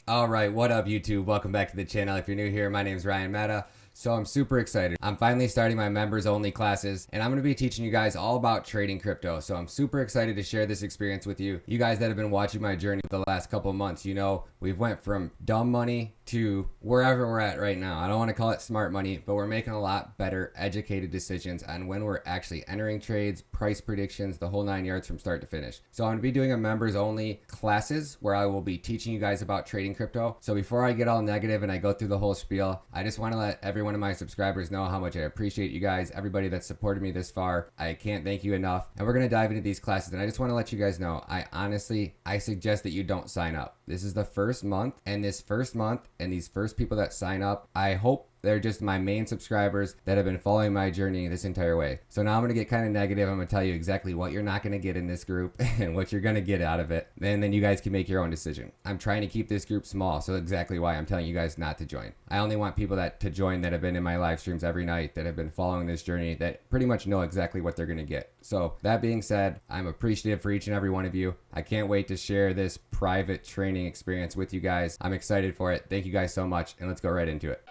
All right, what up YouTube? Welcome back to the channel. If you're new here, my name is Ryan Matta. So I'm super excited. I'm finally starting my members only classes and I'm going to be teaching you guys all about trading crypto. So I'm super excited to share this experience with you. You guys that have been watching my journey the last couple of months, you know, we've went from dumb money to wherever we're at right now. I don't want to call it smart money, but we're making a lot better educated decisions on when we're actually entering trades, price predictions, the whole 9 yards from start to finish. So I'm going to be doing a members only classes where I will be teaching you guys about trading crypto. So before I get all negative and I go through the whole spiel, I just want to let everyone of my subscribers know how much I appreciate you guys, everybody that supported me this far. I can't thank you enough. And we're going to dive into these classes. And I just want to let you guys know, I suggest that you don't sign up. This is the first month, and this first month and these first people that sign up, I hope they're just my main subscribers that have been following my journey this entire way. So now I'm going to get kind of negative. I'm going to tell you exactly what you're not going to get in this group and what you're going to get out of it. And then you guys can make your own decision. I'm trying to keep this group small, so exactly why I'm telling you guys not to join. I only want people to join that have been in my live streams every night, that have been following this journey, that pretty much know exactly what they're going to get. So that being said, I'm appreciative for each and every one of you. I can't wait to share this private training experience with you guys. I'm excited for it. Thank you guys so much, and let's go right into it.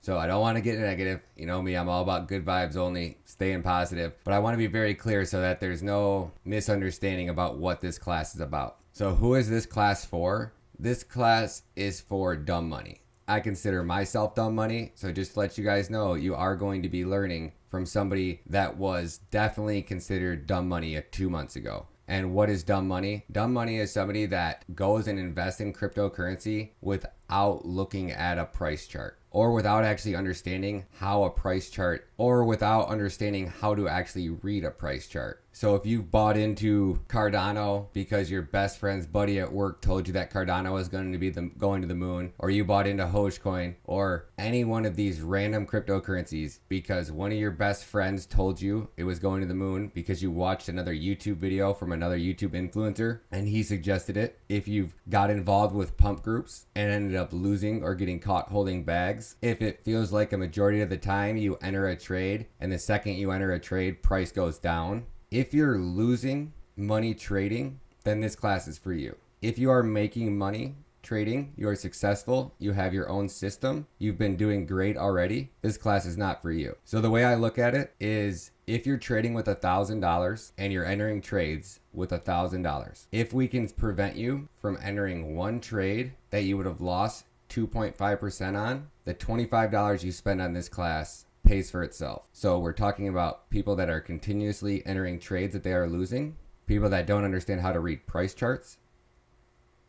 So I don't want to get negative. You know me, I'm all about good vibes only, staying positive. But I want to be very clear so that there's no misunderstanding about what this class is about. So who is this class for? This class is for dumb money. I consider myself dumb money. So just to let you guys know, you are going to be learning from somebody that was definitely considered dumb money 2 months ago. And what is dumb money? Dumb money is somebody that goes and invests in cryptocurrency without looking at a price chart, or without actually understanding how a price chart, or without understanding how to actually read a price chart. So if you've bought into Cardano because your best friend's buddy at work told you that Cardano was going to be going to the moon, or you bought into Dogecoin, or any one of these random cryptocurrencies because one of your best friends told you it was going to the moon because you watched another YouTube video from another YouTube influencer and he suggested it. If you've got involved with pump groups and ended up losing or getting caught holding bags, if it feels like a majority of the time you enter a trade and the second you enter a trade, price goes down. If you're losing money trading, then this class is for you. If you are making money trading, you are successful, you have your own system, you've been doing great already, this class is not for you. So the way I look at it is, if you're trading with $1,000 and you're entering trades with $1,000, if we can prevent you from entering one trade that you would have lost 2.5% on, the $25 you spend on this class pays for itself. So we're talking about people that are continuously entering trades that they are losing, people that don't understand how to read price charts,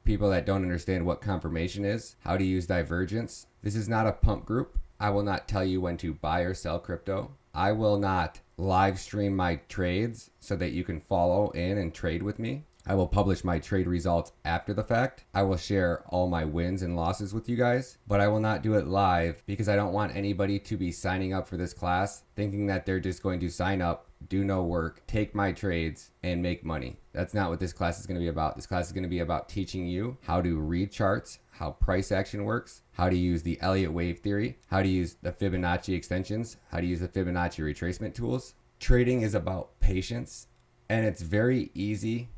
people that don't understand what confirmation is, how to use divergence. This is not a pump group. I will not tell you when to buy or sell crypto. I will not live stream my trades so that you can follow in and trade with me. I will publish my trade results after the fact. I will share all my wins and losses with you guys, but I will not do it live because I don't want anybody to be signing up for this class thinking that they're just going to sign up, do no work, take my trades, and make money. That's not what this class is going to be about. This class is going to be about teaching you how to read charts, how price action works, how to use the Elliott wave theory, how to use the Fibonacci extensions, how to use the Fibonacci retracement tools. Trading is about patience, and it's very easy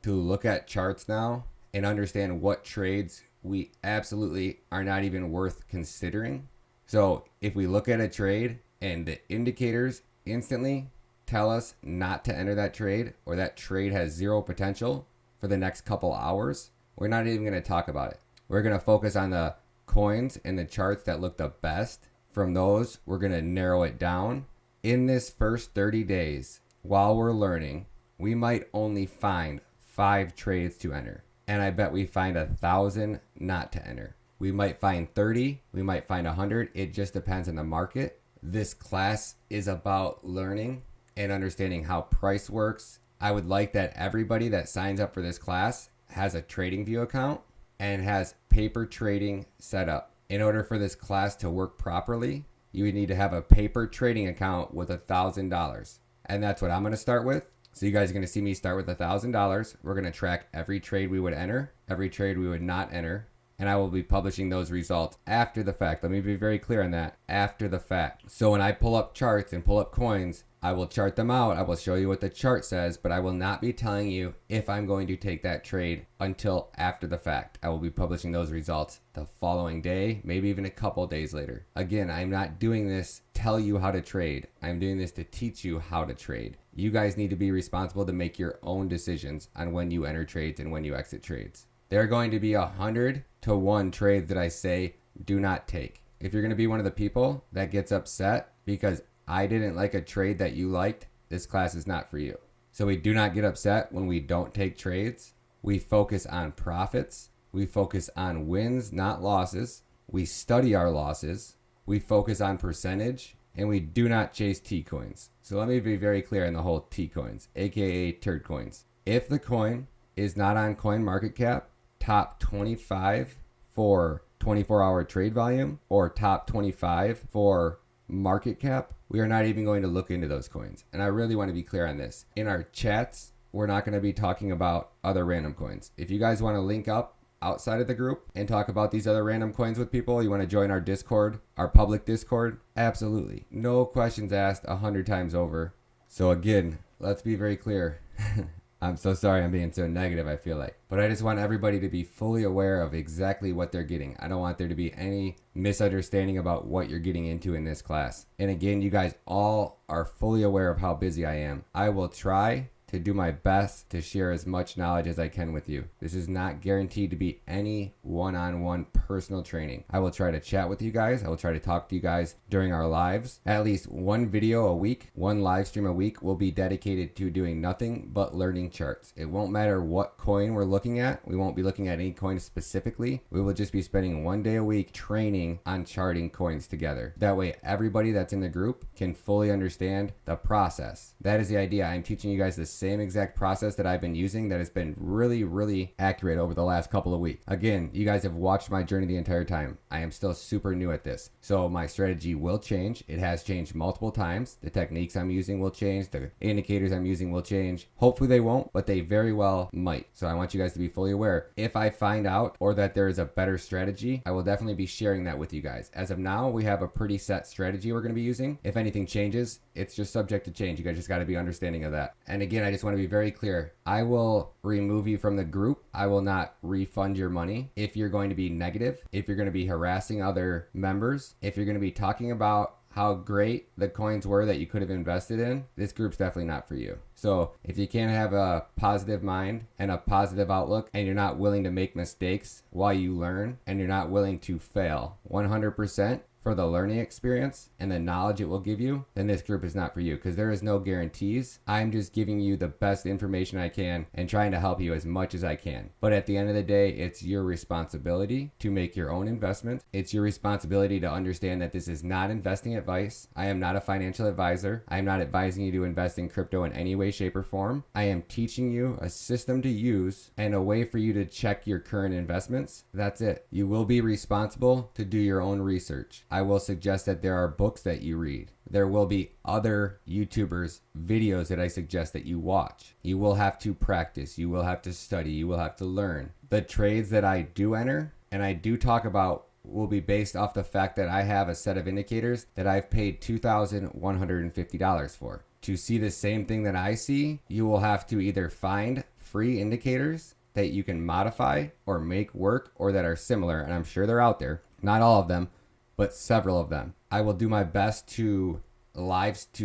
to look at charts now and understand what trades we absolutely are not even worth considering. So if we look at a trade and the indicators instantly tell us not to enter that trade, or that trade has zero potential for the next couple hours, we're not even going to talk about it. We're going to focus on the coins and the charts that look the best. From those, we're going to narrow it down. In this first 30 days, while we're learning, we might only find 5 trades to enter, and I bet we find 1,000 not to enter. We might find 30, we might find 100. It just depends on the market. This class is about learning and understanding how price works. I would like that everybody that signs up for this class has a TradingView account and has paper trading set up. In order for this class to work properly, you would need to have a paper trading account with $1,000, and that's what I'm going to start with. So you guys are going to see me start with $1,000. We're going to track every trade we would enter, every trade we would not enter, and I will be publishing those results after the fact. Let me be very clear on that. After the fact. So when I pull up charts and pull up coins, I will chart them out. I will show you what the chart says, but I will not be telling you if I'm going to take that trade until after the fact. I will be publishing those results the following day, maybe even a couple days later. Again, I'm not doing this to tell you how to trade. I'm doing this to teach you how to trade. You guys need to be responsible to make your own decisions on when you enter trades and when you exit trades. There are going to be 100-to-1 trades that I say do not take. If you're going to be one of the people that gets upset because I didn't like a trade that you liked, this class is not for you. So we do not get upset when we don't take trades. We focus on profits. We focus on wins, not losses. We study our losses. We focus on percentage. And we do not chase T-coins. So let me be very clear on the whole T-coins, aka turd coins. If the coin is not on CoinMarketCap, top 25 for 24-hour trade volume, or top 25 for market cap, we are not even going to look into those coins. And I really want to be clear on this. In our chats, we're not going to be talking about other random coins. If you guys want to link up outside of the group and talk about these other random coins with people, you want to join our Discord, our public Discord, absolutely. No questions asked 100 times over. So again, let's be very clear. I'm so sorry I'm being so negative, I feel like. But I just want everybody to be fully aware of exactly what they're getting. I don't want there to be any misunderstanding about what you're getting into in this class. And again, you guys all are fully aware of how busy I am. I will try to do my best to share as much knowledge as I can with you. This is not guaranteed to be any one-on-one personal training. I will try to chat with you guys. I will try to talk to you guys during our lives. At least one video a week, one live stream a week will be dedicated to doing nothing but learning charts. It won't matter what coin we're looking at. We won't be looking at any coin specifically. We will just be spending one day a week training on charting coins together. That way everybody that's in the group can fully understand the process. That is the idea. I'm teaching you guys the same exact process that I've been using that has been really accurate over the last couple of weeks. Again, you guys have watched my journey the entire time. I am still super new at this. So my strategy will change. It has changed multiple times. The techniques I'm using will change. The indicators I'm using will change. Hopefully they won't, but they very well might. So I want you guys to be fully aware. If I find out or that there is a better strategy, I will definitely be sharing that with you guys. As of now, we have a pretty set strategy we're going to be using. If anything changes, it's just subject to change. You guys just got to be understanding of that. And again, I just want to be very clear. I will remove you from the group. I will not refund your money if you're going to be negative, if you're going to be harassing other members, if you're going to be talking about how great the coins were that you could have invested in. This group's definitely not for you. So if you can't have a positive mind and a positive outlook, and you're not willing to make mistakes while you learn, and you're not willing to fail 100% for the learning experience and the knowledge it will give you, then this group is not for you, because there is no guarantees. I'm just giving you the best information I can and trying to help you as much as I can. But at the end of the day, it's your responsibility to make your own investments. It's your responsibility to understand that this is not investing advice. I am not a financial advisor. I am not advising you to invest in crypto in any way, shape, or form. I am teaching you a system to use and a way for you to check your current investments. That's it. You will be responsible to do your own research. I will suggest that there are books that you read. There will be other YouTubers' videos that I suggest that you watch. You will have to practice. You will have to study. You will have to learn. The trades that I do enter and I do talk about will be based off the fact that I have a set of indicators that I've paid $2,150 for. To see the same thing that I see, you will have to either find free indicators that you can modify or make work or that are similar, and I'm sure they're out there. Not all of them, but several of them. I will do my best to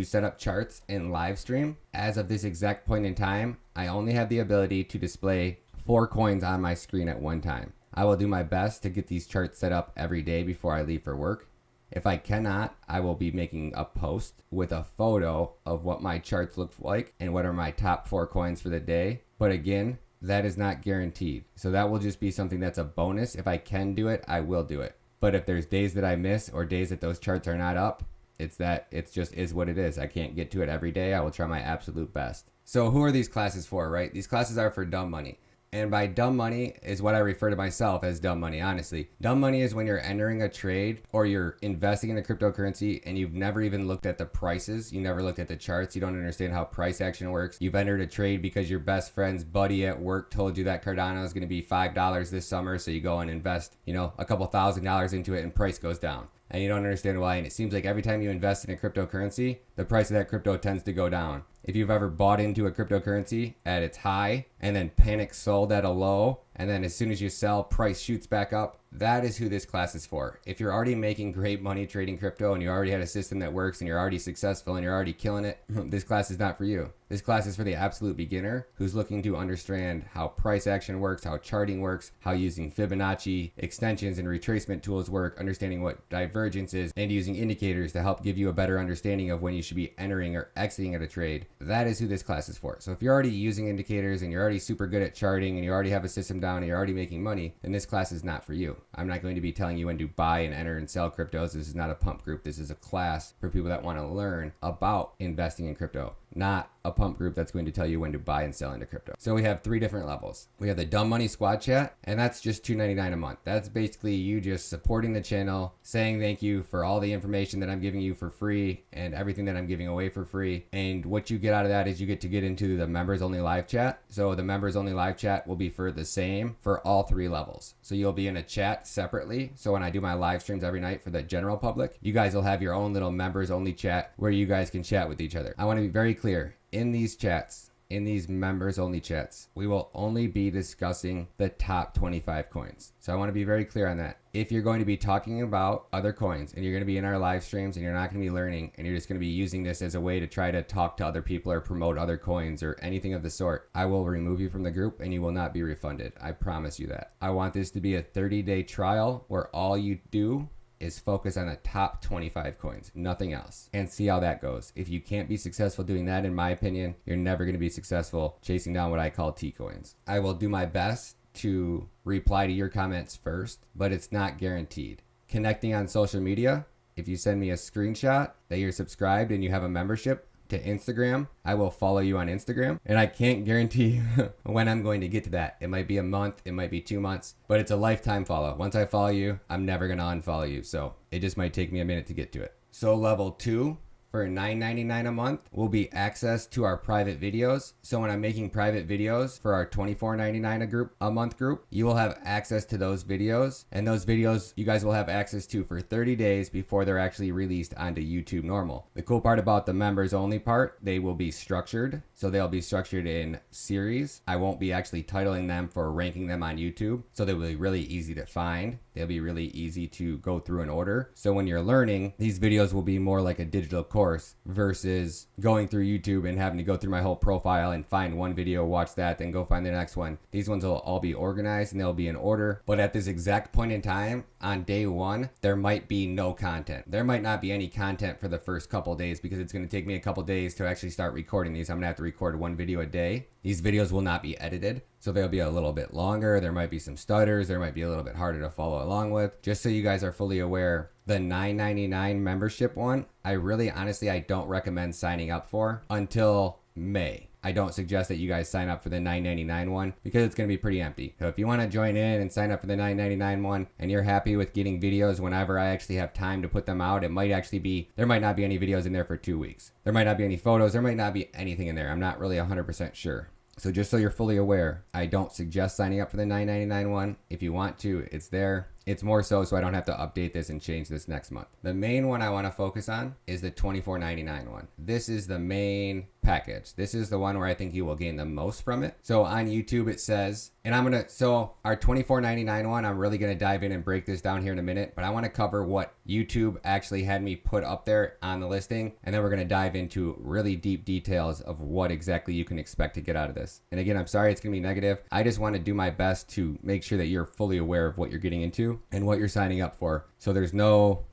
set up charts in live stream. As of this exact point in time, I only have the ability to display 4 coins on my screen at one time. I will do my best to get these charts set up every day before I leave for work. If I cannot, I will be making a post with a photo of what my charts look like and what are my top 4 coins for the day. But again, that is not guaranteed. So that will just be something that's a bonus. If I can do it, I will do it. But if there's days that I miss or days that those charts are not up, it's just is what it is. I can't get to it every day. I will try my absolute best. So who are these classes for, right? These classes are for dumb money. And by dumb money is what I refer to myself as dumb money, honestly. Dumb money is when you're entering a trade or you're investing in a cryptocurrency and you've never even looked at the prices. You never looked at the charts. You don't understand how price action works. You've entered a trade because your best friend's buddy at work told you that Cardano is going to be $5 this summer. So you go and invest, a couple $1,000 into it and price goes down. And you don't understand why. And it seems like every time you invest in a cryptocurrency, the price of that crypto tends to go down. If you've ever bought into a cryptocurrency at its high and then panic sold at a low, and then as soon as you sell, price shoots back up, that is who this class is for. If you're already making great money trading crypto and you already had a system that works and you're already successful and you're already killing it, this class is not for you. This class is for the absolute beginner who's looking to understand how price action works, how charting works, how using Fibonacci extensions and retracement tools work, understanding what divergence is, and using indicators to help give you a better understanding of when you should be entering or exiting at a trade. That is who this class is for. So if you're already using indicators and you're already super good at charting and you already have a system down and you're already making money, then this class is not for you. I'm not going to be telling you when to buy and enter and sell cryptos. This is not a pump group. This is a class for people that want to learn about investing in crypto, not a pump group that's going to tell you when to buy and sell into crypto. So we have 3 different levels. We have the Dumb Money Squad Chat, and that's just $2.99 a month. That's basically you just supporting the channel, saying thank you for all the information that I'm giving you for free and everything that I'm giving away for free. And what you get out of that is you get to get into the members only live chat. So the members only live chat will be for the same for all 3 levels. So you'll be in a chat separately. So when I do my live streams every night for the general public, you guys will have your own little members only chat where you guys can chat with each other. I want to be very clear. In these chats, in these members only chats, we will only be discussing the top 25 coins. So I want to be very clear on that. If you're going to be talking about other coins and you're going to be in our live streams and you're not going to be learning and you're just going to be using this as a way to try to talk to other people or promote other coins or anything of the sort, I will remove you from the group and you will not be refunded. I promise you that. I want this to be a 30-day trial where all you do is focus on the top 25 coins, nothing else, and see how that goes. If you can't be successful doing that, in my opinion, you're never going to be successful chasing down what I call T coins. I will do my best to reply to your comments first, but it's not guaranteed. Connecting on social media, if you send me a screenshot that you're subscribed and you have a membership to Instagram, I will follow you on Instagram, and I can't guarantee when I'm going to get to that. It might be a month, it might be 2 months, but it's a lifetime follow. Once I follow you, I'm never going to unfollow you, so it just might take me a minute to get to it. So level 2 for $9.99 a month will be access to our private videos. So when I'm making private videos for our $24.99 a month group, you will have access to those videos, and those videos you guys will have access to for 30 days before they're actually released onto YouTube normal. The cool part about the members only part, they will be structured. So they'll be structured in series. I won't be actually titling them for ranking them on YouTube. So they'll be really easy to find. They'll be really easy to go through in order. So when you're learning, these videos will be more like a digital course versus going through YouTube and having to go through my whole profile and find one video, watch that, then go find the next one. These ones will all be organized and they'll be in order. But at this exact point in time, on day 1, there might be no content. There might not be any content for the first couple days because it's going to take me a couple days to actually start recording these. I'm going to have to record 1 video a day. These videos will not be edited, so they'll be a little bit longer. There might be some stutters. There might be a little bit harder to follow along with. Just so you guys are fully aware, the $9.99 membership one, I don't recommend signing up for until May. I don't suggest that you guys sign up for the $9.99 one because it's going to be pretty empty. So if you want to join in and sign up for the $9.99 one and you're happy with getting videos whenever I actually have time to put them out, there might not be any videos in there for 2 weeks. There might not be any photos. There might not be anything in there. I'm not really 100% sure. So just so you're fully aware, I don't suggest signing up for the $9.99 one. If you want to, it's there. It's more so I don't have to update this and change this next month. The main one I want to focus on is the $24.99 one. This is the main package. This is the one where I think you will gain the most from it. So on YouTube it says, so our $24.99 one, I'm really going to dive in and break this down here in a minute, but I want to cover what YouTube actually had me put up there on the listing, and then we're going to dive into really deep details of what exactly you can expect to get out of this. And again, I'm sorry it's going to be negative. I just want to do my best to make sure that you're fully aware of what you're getting into and what you're signing up for. So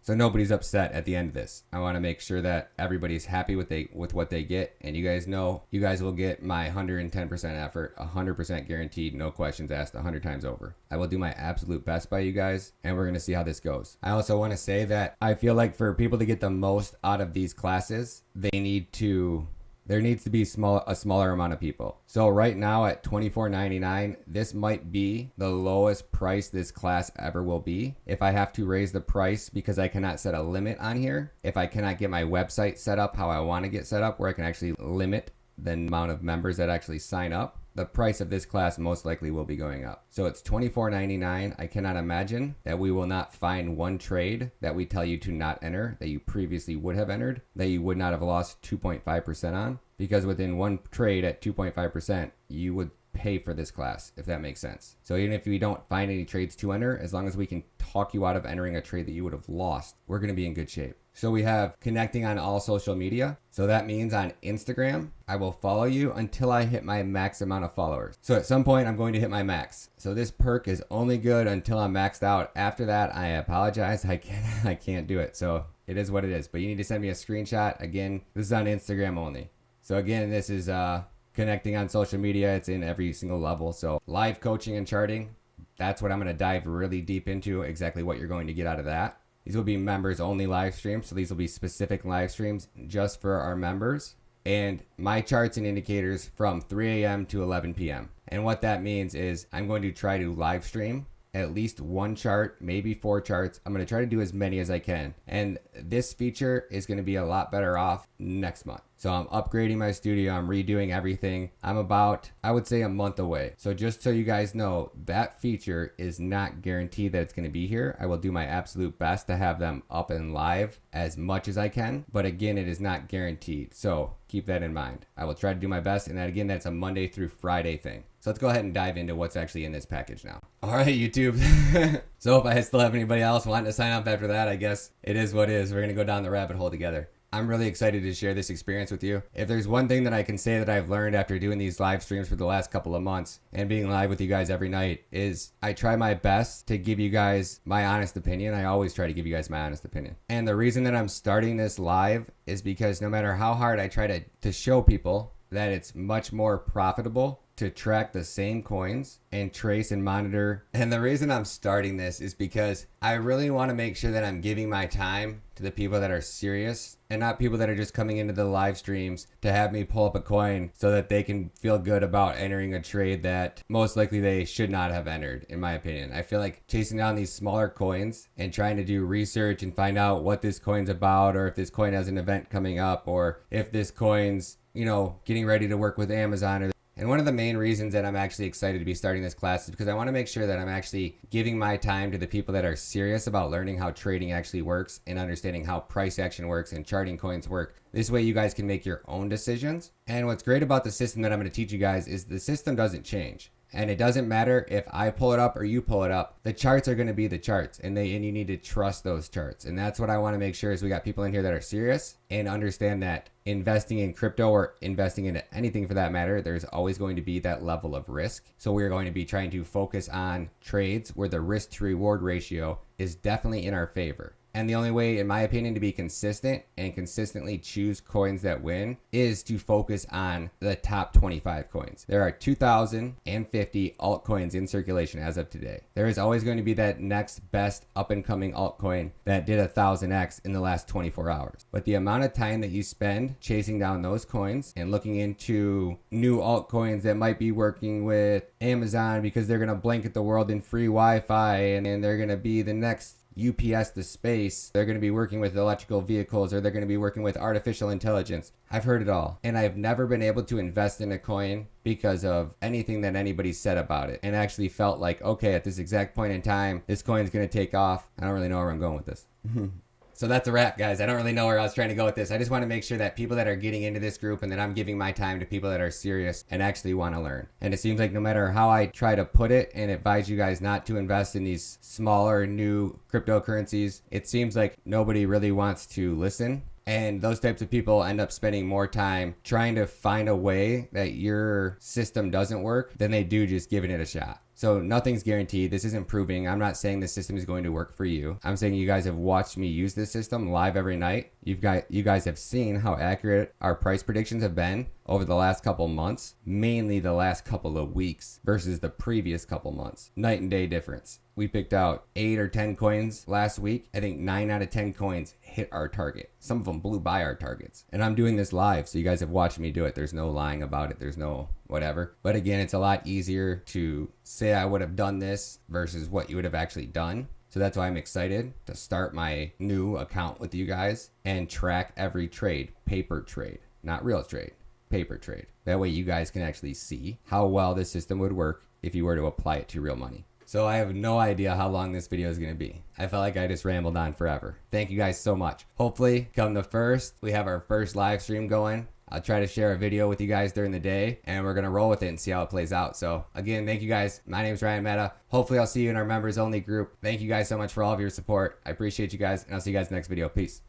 nobody's upset at the end of this. I want to make sure that everybody's happy with what they get, and you guys know you guys will get my 110% effort, 100% guaranteed, no questions asked 100 times over. I will do my absolute best by you guys, and we're going to see how this goes. I also want to say that I feel like for people to get the most out of these classes, they need to there needs to be a smaller amount of people. So right now at $24.99, this might be the lowest price this class ever will be. If I have to raise the price because I cannot set a limit on here, if I cannot get my website set up how I want to get set up, where I can actually limit the amount of members that actually sign up, the price of this class most likely will be going up. So it's $24.99. I cannot imagine that we will not find one trade that we tell you to not enter that you previously would have entered, that you would not have lost 2.5% on, because within one trade at 2.5%, you would pay for this class, if that makes sense. So even if we don't find any trades to enter, as long as we can talk you out of entering a trade that you would have lost, we're going to be in good shape. So we have connecting on all social media. So that means on Instagram, I will follow you until I hit my max amount of followers. So at some point, I'm going to hit my max. So this perk is only good until I'm maxed out. After that, I apologize. I can't do it. So it is what it is. But you need to send me a screenshot. Again, this is on Instagram only. So again, this is connecting on social media. It's in every single level. So live coaching and charting, that's what I'm going to dive really deep into, exactly what you're going to get out of that. These will be members only live streams. So these will be specific live streams just for our members. And my charts and indicators from 3 a.m. to 11 p.m. And what that means is I'm going to try to live stream at least one chart, maybe 4 charts. I'm going to try to do as many as I can. And this feature is going to be a lot better off next month. So I'm upgrading my studio. I'm redoing everything. I'm about, I would say, a month away. So just so you guys know, that feature is not guaranteed that it's going to be here. I will do my absolute best to have them up and live as much as I can. But again, it is not guaranteed. So keep that in mind. I will try to do my best. And that, again, that's a Monday through Friday thing. So let's go ahead and dive into what's actually in this package now. All right, YouTube. So if I still have anybody else wanting to sign up after that, I guess it is what it is. We're going to go down the rabbit hole together. I'm really excited to share this experience with you. If there's one thing that I can say that I've learned after doing these live streams for the last couple of months and being live with you guys every night is I try my best to give you guys my honest opinion. I always try to give you guys my honest opinion. And the reason that I'm starting this live is because no matter how hard I try to show people that it's much more profitable to track the same coins and trace and monitor. And the reason I'm starting this is because I really want to make sure that I'm giving my time to the people that are serious and not people that are just coming into the live streams to have me pull up a coin so that they can feel good about entering a trade that most likely they should not have entered, in my opinion. I feel like chasing down these smaller coins and trying to do research and find out what this coin's about, or if this coin has an event coming up, or if this coin's, getting ready to work with Amazon. And one of the main reasons that I'm actually excited to be starting this class is because I want to make sure that I'm actually giving my time to the people that are serious about learning how trading actually works and understanding how price action works and charting coins work. This way you guys can make your own decisions. And what's great about the system that I'm going to teach you guys is the system doesn't change. And it doesn't matter if I pull it up or you pull it up. The charts are going to be the charts, and you need to trust those charts. And that's what I want to make sure is we got people in here that are serious and understand that investing in crypto or investing into anything for that matter, there's always going to be that level of risk. So we're going to be trying to focus on trades where the risk to reward ratio is definitely in our favor. And the only way, in my opinion, to be consistent and consistently choose coins that win is to focus on the top 25 coins. There are 2,050 altcoins in circulation as of today. There is always going to be that next best up and coming altcoin that did 1,000x in the last 24 hours. But the amount of time that you spend chasing down those coins and looking into new altcoins that might be working with Amazon because they're going to blanket the world in free Wi-Fi and they're going to be the next UPS to space, they're going to be working with electrical vehicles, or they're going to be working with artificial intelligence. I've heard it all. And I've never been able to invest in a coin because of anything that anybody said about it, and actually felt like, okay, at this exact point in time, this coin's going to take off. I don't really know where I'm going with this. So that's a wrap, guys. I don't really know where I was trying to go with this. I just want to make sure that people that are getting into this group and that I'm giving my time to people that are serious and actually want to learn. And it seems like no matter how I try to put it and advise you guys not to invest in these smaller new cryptocurrencies, it seems like nobody really wants to listen. And those types of people end up spending more time trying to find a way that your system doesn't work than they do just giving it a shot. So nothing's guaranteed. This isn't proving. I'm not saying the system is going to work for you. I'm saying you guys have watched me use this system live every night. You guys have seen how accurate our price predictions have been over the last couple months, mainly the last couple of weeks versus the previous couple months. Night and day difference. We picked out 8 or 10 coins last week. I think 9 out of 10 coins hit our target. Some of them blew by our targets. And I'm doing this live, so you guys have watched me do it. There's no lying about it. There's no whatever. But again, it's a lot easier to say I would have done this versus what you would have actually done. So that's why I'm excited to start my new account with you guys and track every trade, paper trade, not real trade, paper trade. That way you guys can actually see how well this system would work if you were to apply it to real money. So I have no idea how long this video is going to be. I felt like I just rambled on forever. Thank you guys so much. Hopefully come the first, we have our first live stream going. I'll try to share a video with you guys during the day, and we're going to roll with it and see how it plays out. So again, thank you guys. My name is Ryan Matta. Hopefully I'll see you in our members only group. Thank you guys so much for all of your support. I appreciate you guys, and I'll see you guys next video. Peace.